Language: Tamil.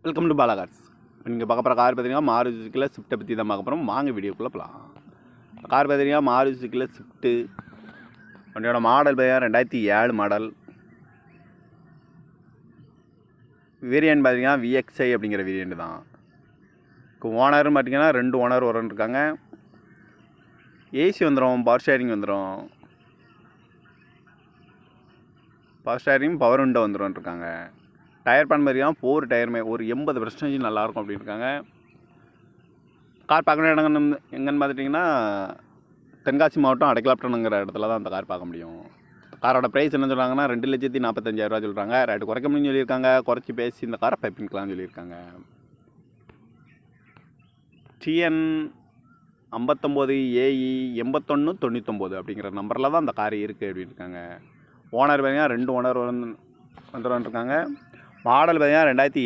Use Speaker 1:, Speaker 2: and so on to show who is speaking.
Speaker 1: Welcome to Bala cars. இப்போ நீங்கள் பார்க்க போகிற கார் பார்த்தீங்கன்னா மாருதி சுசுக்கியில் ஸ்விஃப்ட்டை பற்றி தான் பார்க்க போகிறோம். வாங்க வீடியோக்குள்ளே போகலாம். கார் பார்த்தீங்கன்னா மாருதி சுசுக்கியில் ஸ்விஃப்ட்டு. வண்டியோட மாடல் பார்த்தீங்கன்னா 2007 மாடல். வேரியன்ட் பார்த்தீங்கன்னா VXI அப்படிங்கிற வேரியன்ட் தான். இப்போ ஓனர்னு பார்த்தீங்கன்னா 2 ஓனர் வரன்னு இருக்காங்க. ஏசி வந்துடும், பவர் ஷேரிங் வந்துடும். பவர் ஷேரிங் பவர் விண்டோ வந்துடும் இருக்காங்க. டயர் பேன் பார்த்தீங்கன்னா 4 டயருமே ஒரு 80% நல்லாயிருக்கும் அப்படின்னு இருக்காங்க. கார் பார்க்கணும் இடம் எங்கன்னு பார்த்துட்டிங்கன்னா தென்காசி மாவட்டம் அடைக்கலாப்டனுங்கிற இடத்துல தான் அந்த கார் பார்க்க முடியும். காரோட ப்ரைஸ் என்ன சொல்கிறாங்கன்னா 2,45,000 சொல்கிறாங்க. ரேட்டு குறைக்க முடியும்னு சொல்லியிருக்காங்க. குறைச்சி பேசி இந்த காரை பைப்பிங்கலாம்னு சொல்லியிருக்காங்க. TN 59AE 8199 அப்படிங்கிற நம்பரில் தான் அந்த கார் இருக்குது அப்படின்னு இருக்காங்க. ஓனர் பார்த்தீங்கன்னா 2 ஓனர் வந்துருக்காங்க. மாடல் பார்த்தீங்கன்னா 2007